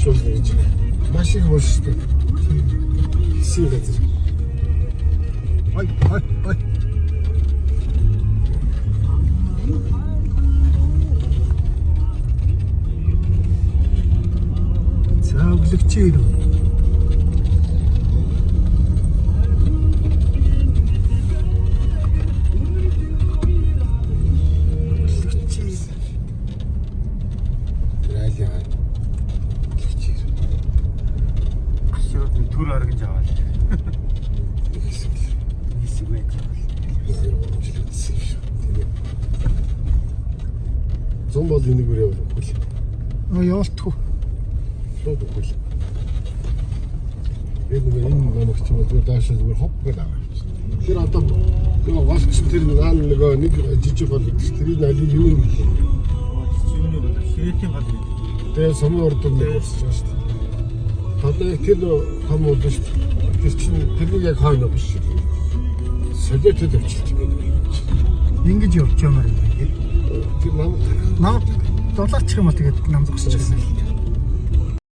боловсруулна гэж маш их болж шүү дээ. Хэсэг газар. Ой. Цааглэгчээр. Түр арган жаавал. Хэсэг байх. Зам бол энийг үрээ өгөхгүй л. Явалтгүй. Шууд өгөхгүй л. Энэ намагч бол даашаа зүгээр хоп гэдэг аваа. Тэр одоо нөгөө голч тэр нөгөө нэг жижиг гол тэрийг али юу юм бэ? Юуны бол ширээтийн гал. Тэгээ сумын урд нэг болчихж байгаа шүү дээ. Одоо тэр том бол шүү дээ. Тэр чинь тэрнийг яг хойно биш. Солиотой авчилж байгаа. Ингэж явж ямаар юм бэ? Тэр нам дулаачих юм аа тэгээд нам зогсож байгаа.